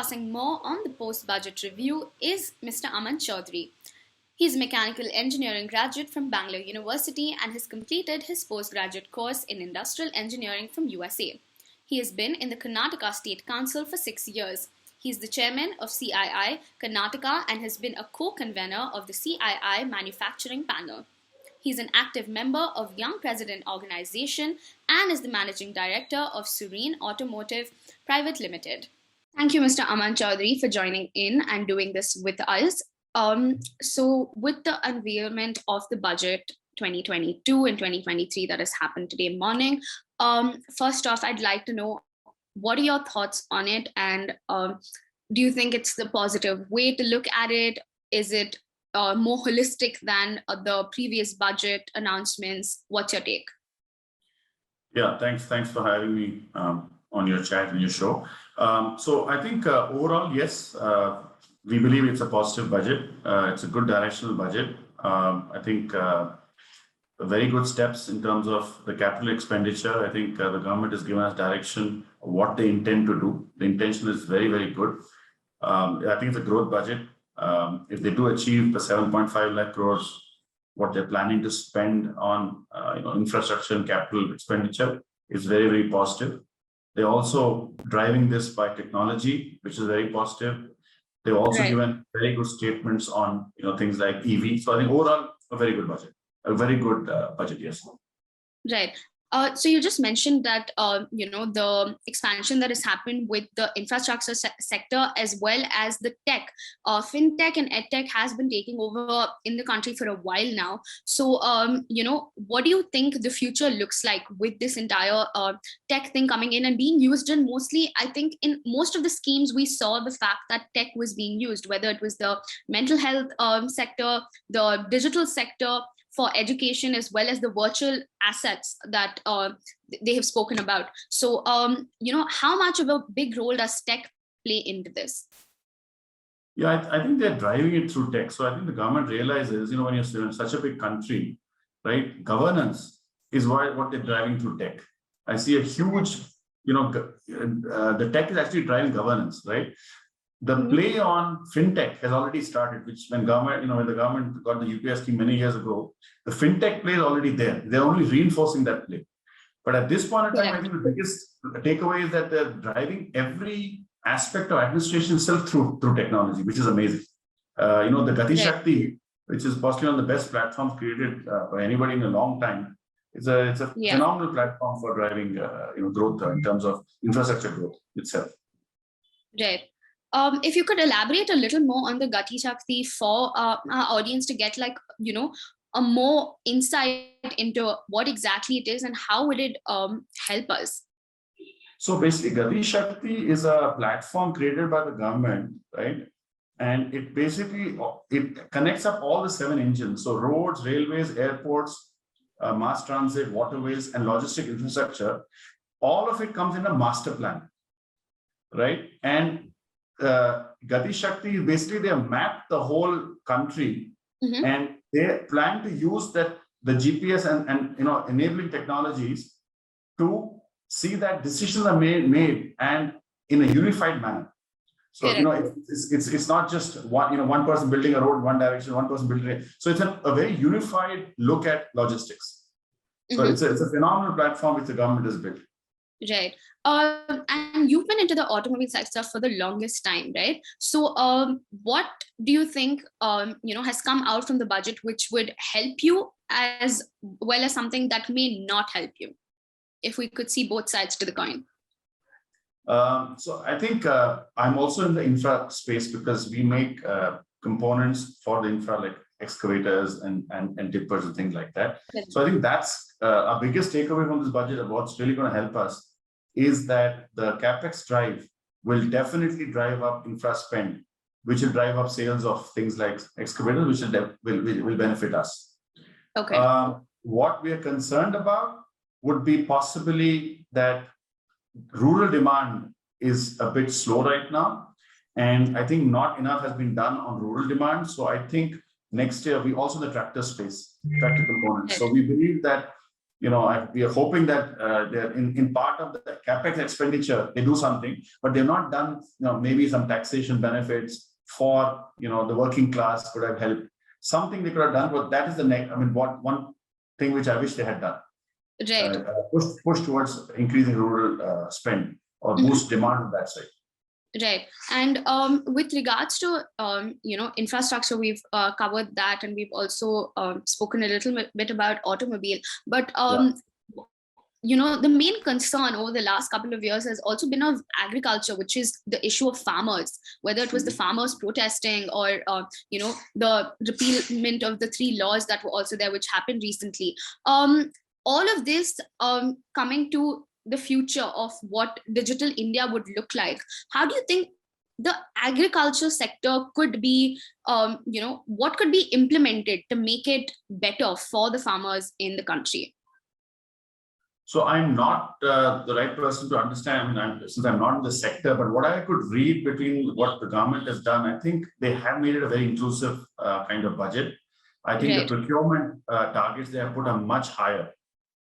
discussing more on the post-budget review is Mr. Aman Choudhari. He is a mechanical engineering graduate from Bangalore University and has completed his postgraduate course in industrial engineering from USA. He has been in the Karnataka State Council for 6 years. He is the chairman of CII Karnataka and has been a co-convener of the CII Manufacturing Panel. He is an active member of Young President Organization and is the managing director of Surin Automotive Private Limited. Thank you, Mr. Aman Choudhary, for joining in and doing this with us. So with the unveilment of the budget 2022 and 2023 that has happened today morning, first off, I'd like to know, what are your thoughts on it? And do you think it's the positive way to look at it? Is it more holistic than the previous budget announcements? What's your take? Yeah, thanks for having me on your chat and your show. So I think overall, yes, we believe it's a positive budget. It's a good directional budget. I think very good steps in terms of the capital expenditure. I think the government has given us direction of what they intend to do. The intention is very, very good. I think it's a growth budget. If they do achieve the 7.5 lakh crores, what they're planning to spend on infrastructure and capital expenditure is very, very positive. They're also driving this by technology, which is very positive. They've also given very good statements on things like EV. So I think overall, a very good budget. A very good budget, yes. Right. So you just mentioned that the expansion that has happened with the infrastructure sector as well as the tech, fintech and edtech has been taking over in the country for a while now. So what do you think the future looks like with this entire tech thing coming in and being used in mostly? I think in most of the schemes we saw the fact that tech was being used, whether it was the mental health sector, the digital sector, for education, as well as the virtual assets that they have spoken about. So, how much of a big role does tech play into this? Yeah, I think they're driving it through tech. So I think the government realizes, when you're in such a big country, right, governance is what they're driving through tech. I see a huge, the tech is actually driving governance, right? The play on fintech has already started, which when the government got the UPI scheme many years ago, the fintech play is already there. They're only reinforcing that play. But at this point in time, I think the biggest takeaway is that they're driving every aspect of administration itself through technology, which is amazing. The Gati Shakti, which is possibly one of the best platforms created by anybody in a long time, it's a phenomenal platform for driving growth in terms of infrastructure growth itself. Right. If you could elaborate a little more on the Gati Shakti for our audience to get a more insight into what exactly it is and how would it help us? So basically, Gati Shakti is a platform created by the government, right? And it basically connects up all the 7 engines. So roads, railways, airports, mass transit, waterways, and logistic infrastructure. All of it comes in a master plan, right? And Gati Shakti, basically they have mapped the whole country and they plan to use the GPS and enabling technologies to see that decisions are made and in a unified manner. So it's not just one person building a road in one direction, one person building it. So it's a very unified look at logistics. So it's a phenomenal platform which the government has built. Right. And you've been into the automobile sector for the longest time, right? So what do you think, has come out from the budget which would help you as well as something that may not help you? If we could see both sides to the coin. So I think I'm also in the infra space because we make components for the infra like excavators and tippers and things like that. So I think that's our biggest takeaway from this budget of what's really going to help us is that the capex drive will definitely drive up infra spend, which will drive up sales of things like excavators, which will benefit us. Okay. What we are concerned about would be possibly that rural demand is a bit slow right now. And I think not enough has been done on rural demand. So I think next year, we also the tractor space, tractor components. So we believe that we are hoping that they're in part of the capex expenditure, they do something, but they've not done, maybe some taxation benefits for, the working class could have helped. Something they could have done, but that is the next, one thing which I wish they had done. Right. Push towards increasing rural spend or boost demand on that side. Right. And with regards to, infrastructure, we've covered that, and we've also spoken a little bit about automobile. But, the main concern over the last couple of years has also been of agriculture, which is the issue of farmers, whether it was the farmers protesting or, the repealment of the 3 laws that were also there, which happened recently. All of this coming to the future of what digital India would look like. How do you think the agriculture sector could be, what could be implemented to make it better for the farmers in the country? So I'm not the right person to understand, since I'm not in the sector, but what I could read between what the government has done, I think they have made it a very inclusive kind of budget. I think the procurement targets they have put are much higher.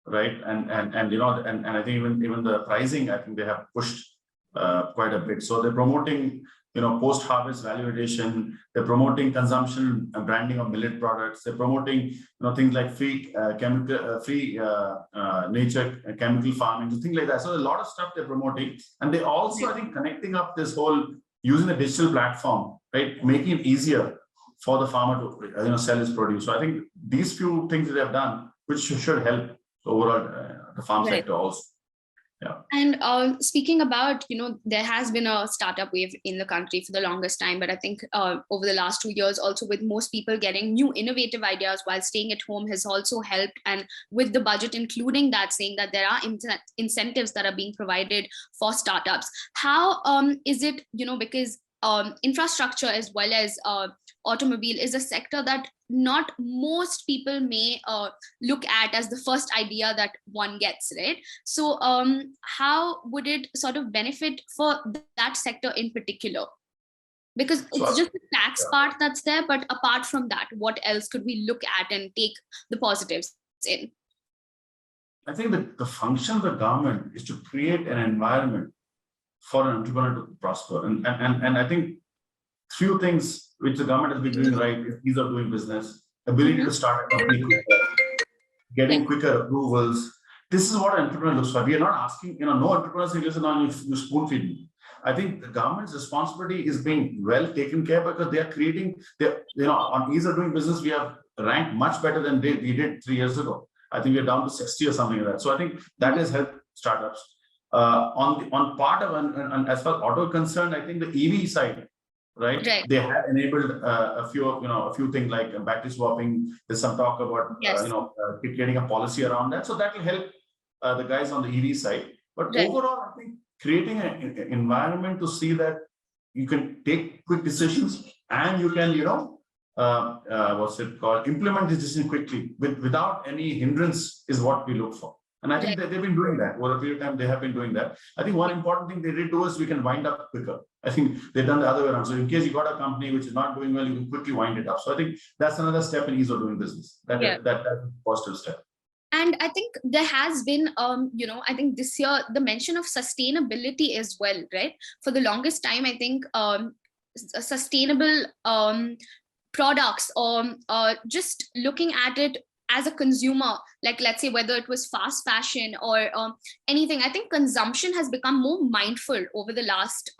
Right, and I think even the pricing, I think they have pushed quite a bit. So they're promoting, post-harvest value addition. They're promoting consumption and branding of millet products. They're promoting, things like free nature chemical farming, things like that. So a lot of stuff they're promoting, and they also, I think, connecting up this whole using the digital platform, right, making it easier for the farmer to sell his produce. So I think these few things that they've done, which should help overall the farm sector also. Yeah. And speaking about, there has been a startup wave in the country for the longest time, but I think over the last 2 years, also with most people getting new innovative ideas while staying at home has also helped. And with the budget, including that, saying that there are incentives that are being provided for startups. How is it, because infrastructure as well as automobile is a sector that not most people may look at as the first idea that one gets, right? So how would it sort of benefit for that sector in particular? Because it's just the tax part that's there, but apart from that, what else could we look at and take the positives in? I think that the function of the government is to create an environment for an entrepreneur to prosper. And I think few things which the government has been doing right is ease of doing business, ability to start a company quicker, getting quicker approvals. This is what an entrepreneur looks for. We are not asking, no entrepreneur says, listen, you spoon feed me. I think the government's responsibility is being well taken care because they are creating, on ease of doing business, we have ranked much better than we did 3 years ago. I think we're down to 60 or something like that. So I think that has helped startups. On part of, and as far as auto concerned, I think the EV side, right? They have enabled a few things like battery swapping. There's some talk about creating a policy around that, so that will help the guys on the EV side. But overall, I think creating an environment to see that you can take quick decisions and you can, implement this decision quickly without any hindrance is what we look for. And I think that they've been doing that over a period of time. They have been doing that. I think one important thing they did do is we can wind up quicker. I think they've done the other way around. So in case you got a company which is not doing well, you can quickly wind it up. So I think that's another step in ease of doing business. That's a positive step. And I think there has been, I think this year, the mention of sustainability as well, right? For the longest time, I think sustainable products or just looking at it as a consumer, like let's say whether it was fast fashion or anything, I think consumption has become more mindful over the last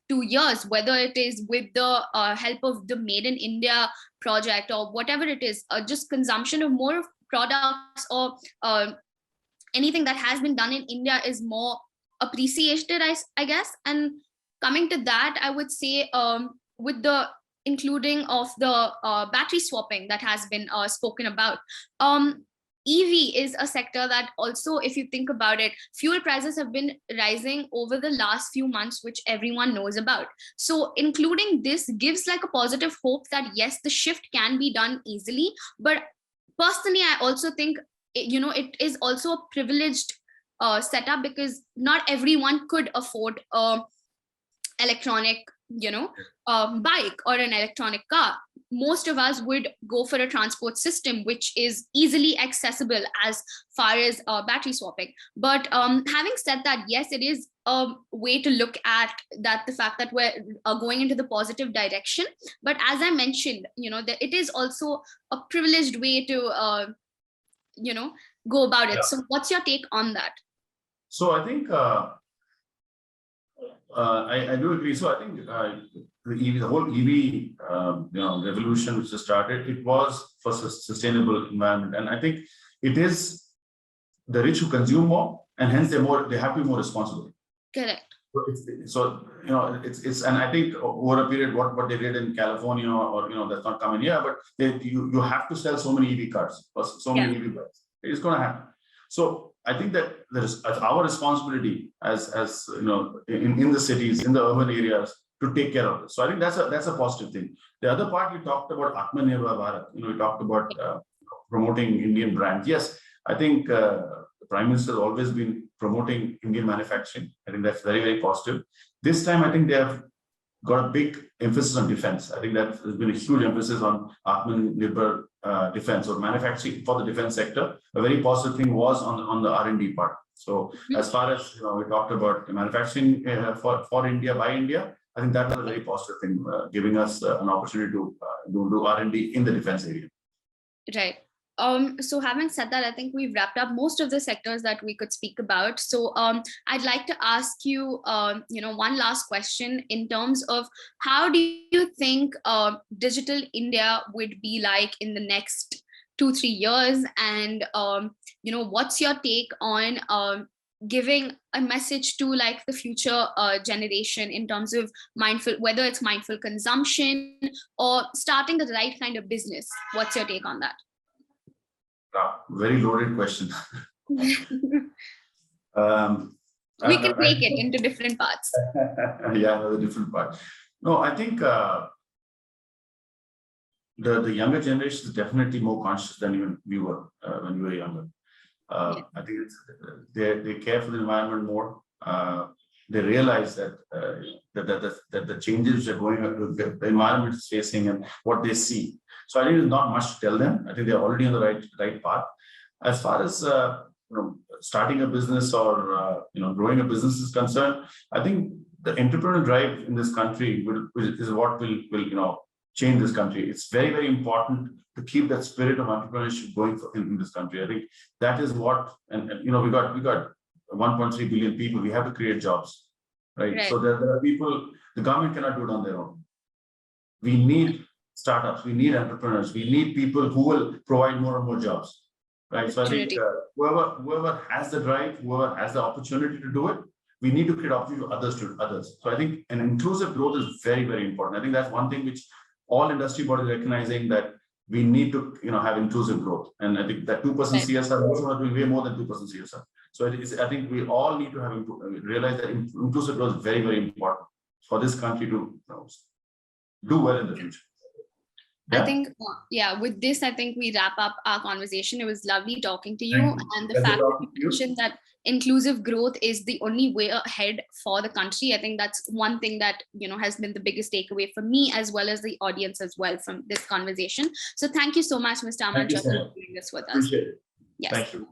2 years, whether it is with the help of the Made in India project or whatever it is, just consumption of more products or anything that has been done in India is more appreciated, I guess. And coming to that, I would say with the including of the battery swapping that has been spoken about. EV is a sector that also, if you think about it, fuel prices have been rising over the last few months, which everyone knows about. So including this gives like a positive hope that yes, the shift can be done easily. But personally, I also think, it is also a privileged setup because not everyone could afford electronic bike or an electronic car. most of us would go for a transport system which is easily accessible as far as battery swapping. But having said that, yes, it is a way to look at that, the fact that we're going into the positive direction. But as I mentioned, that it is also a privileged way to go about it. Yeah. So what's your take on that? So I think I do agree. So I think the whole EV revolution which has started, it was for sustainable environment, and I think it is the rich who consume more, and hence they have to be more responsible. Correct. It's and I think over a period what they did in California, or that's not coming here, but you have to sell so many EV cars, or so many EV bikes. It's going to happen. So I think that it's our responsibility as in the cities, in the urban areas, to take care of this. So I think that's a positive thing. The other part, you talked about Atmanirbhar Bharat. We talked about promoting Indian brands. Yes, I think the Prime Minister has always been promoting Indian manufacturing. I think that's very, very positive. This time, I think they have got a big emphasis on defense. I think that there's been a huge emphasis on Atmanirbhar defense or manufacturing for the defense sector. A very positive thing was on the R&D part. So as far as we talked about manufacturing for India by India, I think that was a very positive thing, giving us an opportunity to do R&D in the defense area. Right. So having said that, I think we've wrapped up most of the sectors that we could speak about. So I'd like to ask you, one last question in terms of how do you think digital India would be like in the next 2-3 years? And, what's your take on giving a message to like the future generation in terms of whether it's mindful consumption or starting the right kind of business? What's your take on that? Very loaded question. We can take it into different parts. Yeah, the different parts. No, I think the younger generation is definitely more conscious than even we were when we were younger. I think they care for the environment more. They realize that the changes which are going on, the environment is facing, and what they see. So I think there's not much to tell them. I think they're already on the right path. As far as starting a business or growing a business is concerned, I think the entrepreneurial drive in this country is what will change this country. It's very, very important to keep that spirit of entrepreneurship going in this country. I think that is what, and we got 1.3 billion people. We have to create jobs, right? So there are people. The government cannot do it on their own. We need startups. We need entrepreneurs. We need people who will provide more and more jobs, right? So I think whoever has the drive, whoever has the opportunity to do it, we need to create opportunity for others. So I think an inclusive growth is very, very important. I think that's one thing which all industry bodies are recognizing, that we need to have inclusive growth. And I think that 2% CSR, also are doing way more than 2% CSR. So I think we all need to realize that inclusive growth is very, very important for this country to do well in the future. I think, with this, I think we wrap up our conversation. It was lovely talking to you. And the fact that you mentioned that inclusive growth is the only way ahead for the country, I think that's one thing that, has been the biggest takeaway for me, as well as the audience as well, from this conversation. So thank you so much, Mr. Aman Choudhary, for doing this with us. Appreciate it. Yes. Thank you.